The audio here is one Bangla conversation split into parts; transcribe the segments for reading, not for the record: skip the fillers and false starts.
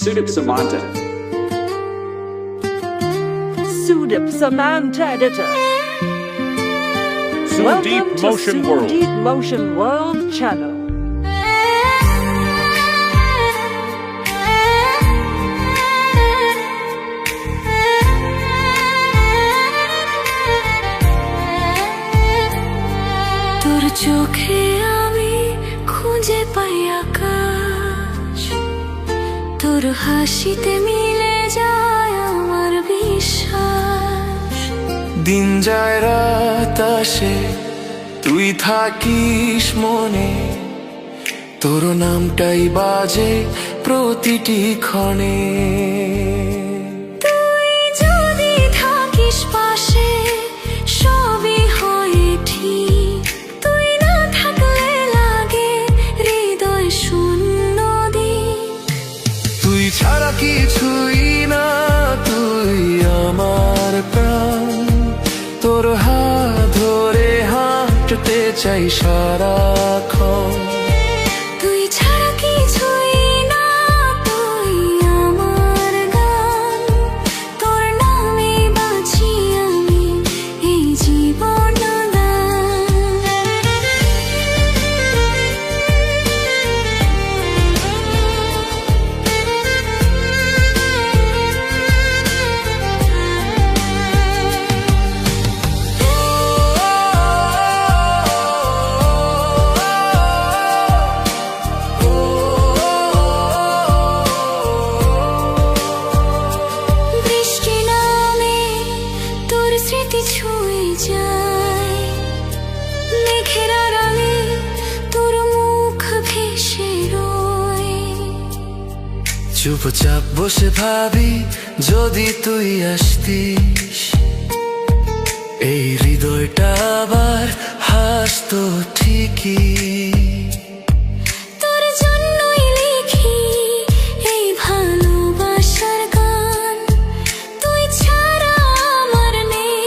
Sudip Samanta. Sudip Samanta Editor. Sudeep Motion World. Sudeep Motion World channel. তোর চোখে আমি খুঁজে পাই আকাশ, তোর হাসিতে মিলে যায় আমার বিশ্বাস। দিন যায় রাত আসে, তুই থাকিস মনে, তোর নামটাই বাজে প্রতিটি ক্ষণে। তুই যদি থাকিস পাশে সবই হয় ঠিক, তুই না থাকলে লাগে হৃদয় শূন্য দিক। তুই ছাড়া কিছুই না, তুই আমার প্রাণ, তোর হাত ধরে হাঁটতে চাই সারাক্ষণ। তুই ছাড়া কিছুই না, তুই আমার গান, তোর নামে বাঁচি আমি এই জীবন স্মৃতি ছুঁয়ে যায়, মেঘের আড়ালে তোর মুখ ভেসে রয়। চুপচাপ বসে ভাবি যদি তুই আসতিস, এই হৃদয়টা আবার হাসতো ঠিকই। তোর জন্যই লিখি এই ভালোবাসার গান, তুই ছাড়া আমার নেই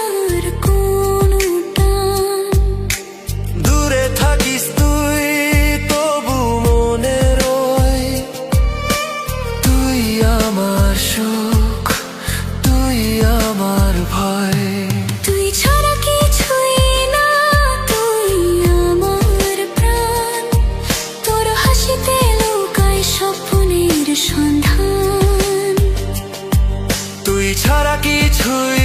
আর কোনো টান। দূরে থাকিস তুই তবু মনে রয়, তুই আমার সুখ, তুই আমার ভয়। তুই ছাড়া কিছুই না, তুই আমার প্রাণ, তোর হাসিতে লুকায় স্বপ্নের সন্ধান। তুই ছাড়া কিছুই